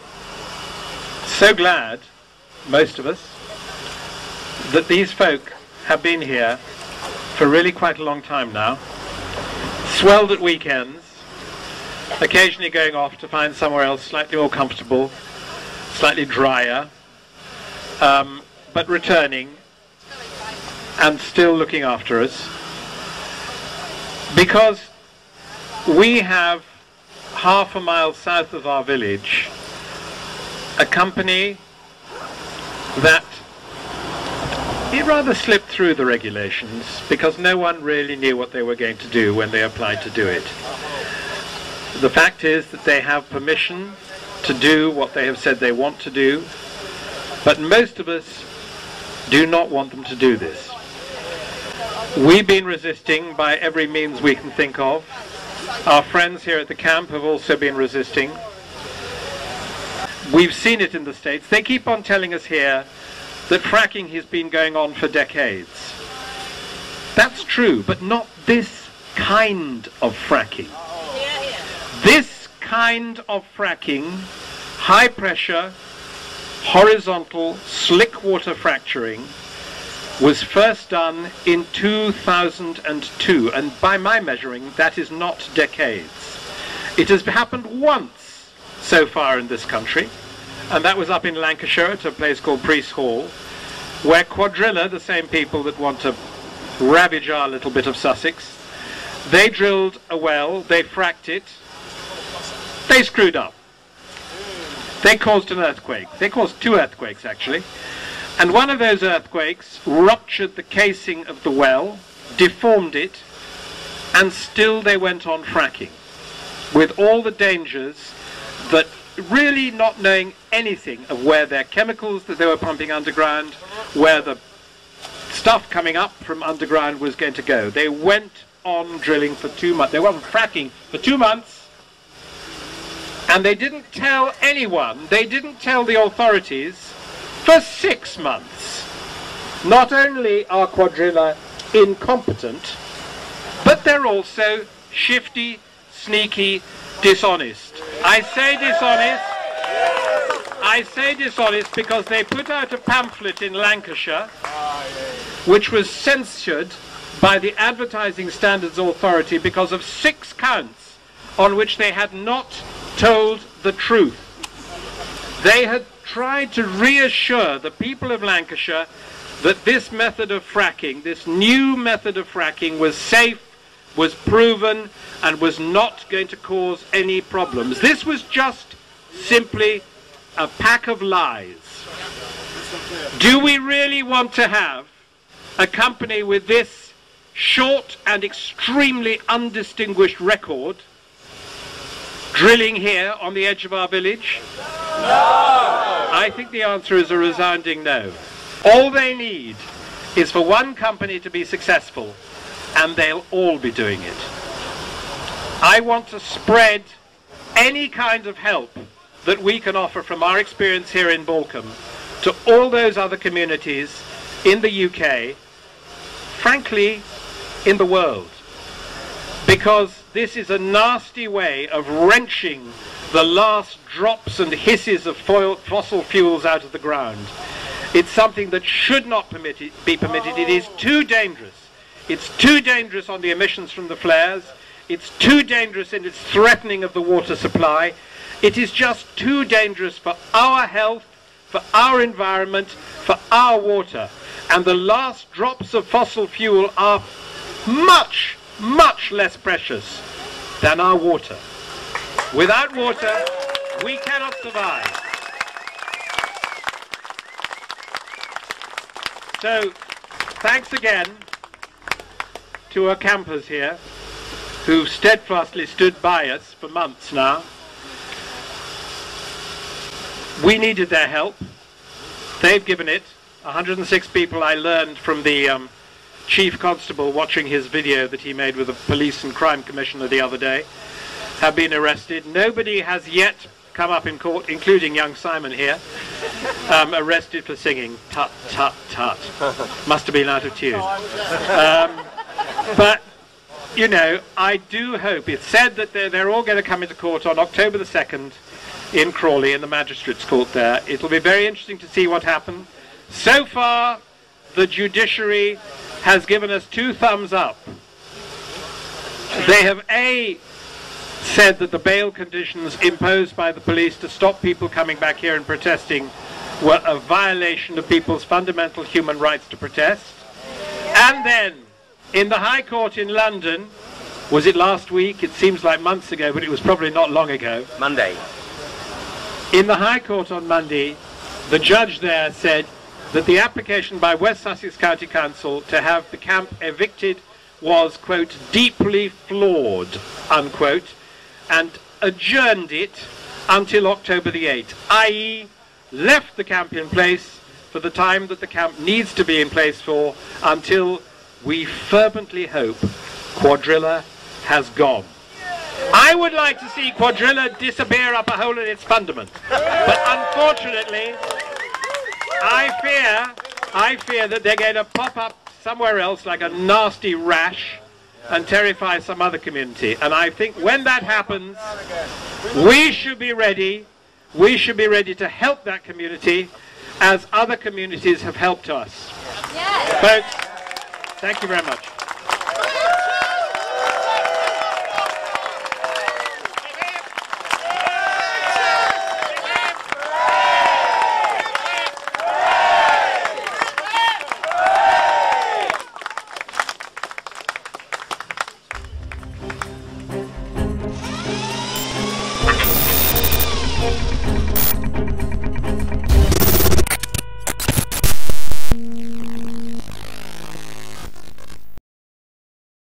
so glad, most of us, that these folk have been here for really quite a long time now, swelled at weekends, occasionally going off to find somewhere else slightly more comfortable, slightly drier, but returning and still looking after us, because we have half a mile south of our village a company that it rather slipped through the regulations because no one really knew what they were going to do when they applied to do it. The fact is that they have permission to do what they have said they want to do, but most of us do not want them to do this. We've been resisting by every means we can think of. Our friends here at the camp have also been resisting. We've seen it in the States. They keep on telling us here that fracking has been going on for decades. That's true, but not this kind of fracking. This kind of fracking, high pressure, horizontal, slick water fracturing, was first done in 2002, and by my measuring, that is not decades. It has happened once so far in this country, and that was up in Lancashire at a place called Priest Hall, where Quadrilla, the same people that want to ravage our little bit of Sussex, they drilled a well, they fracked it, they screwed up. They caused an earthquake. They caused 2 earthquakes actually. And one of those earthquakes ruptured the casing of the well, deformed it, and still they went on fracking, with all the dangers that really not knowing anything of where their chemicals that they were pumping underground, where the stuff coming up from underground was going to go. They went on drilling for 2 months. They went on fracking for 2 months, and they didn't tell anyone, they didn't tell the authorities for 6 months. Not only are Quadrilla incompetent, but they're also shifty, sneaky, dishonest. I say dishonest because they put out a pamphlet in Lancashire which was censured by the Advertising Standards Authority because of 6 counts on which they had not told the truth. They had tried to reassure the people of Lancashire that this method of fracking, this new method of fracking, was safe, was proven, and was not going to cause any problems. This was just simply a pack of lies. Do we really want to have a company with this short and extremely undistinguished record drilling here on the edge of our village? No! I think the answer is a resounding no. All they need is for one company to be successful, and they'll all be doing it. I want to spread any kind of help that we can offer from our experience here in Balcombe to all those other communities in the UK, frankly, in the world. Because this is a nasty way of wrenching the last drops and hisses of fossil fuels out of the ground. It's something that should not be permitted. It is too dangerous. It's too dangerous on the emissions from the flares. It's too dangerous in its threatening of the water supply. It is just too dangerous for our health, for our environment, for our water. And the last drops of fossil fuel are much, much less precious than our water. Without water, we cannot survive. So, thanks again to our campers here, who've steadfastly stood by us for months now. We needed their help. They've given it. 106 people, I learned from the Chief Constable watching his video that he made with the Police and Crime Commissioner the other day, have been arrested. Nobody has yet come up in court, including young Simon here, arrested for singing Tut Tut Tut. Must have been out of tune. But you know, I do hope, it's said that they're all going to come into court on October the 2nd in Crawley, in the Magistrates' Court there. It'll be very interesting to see what happens. So far, the judiciary has given us 2 thumbs up. They have said that the bail conditions imposed by the police to stop people coming back here and protesting were a violation of people's fundamental human rights to protest. And then, in the High Court in London, was it last week? It seems like months ago, but it was probably not long ago. Monday. In the High Court on Monday, the judge there said that the application by West Sussex County Council to have the camp evicted was, quote, deeply flawed, unquote, and adjourned it until October the 8th, i.e. left the camp in place for the time that the camp needs to be in place for, until we fervently hope Quadrilla has gone. I would like to see Quadrilla disappear up a hole in its fundament, but unfortunately, I fear that they're going to pop up somewhere else like a nasty rash and terrify some other community. And I think when that happens, we should be ready. We should be ready to help that community as other communities have helped us. Yes. Folks, thank you very much.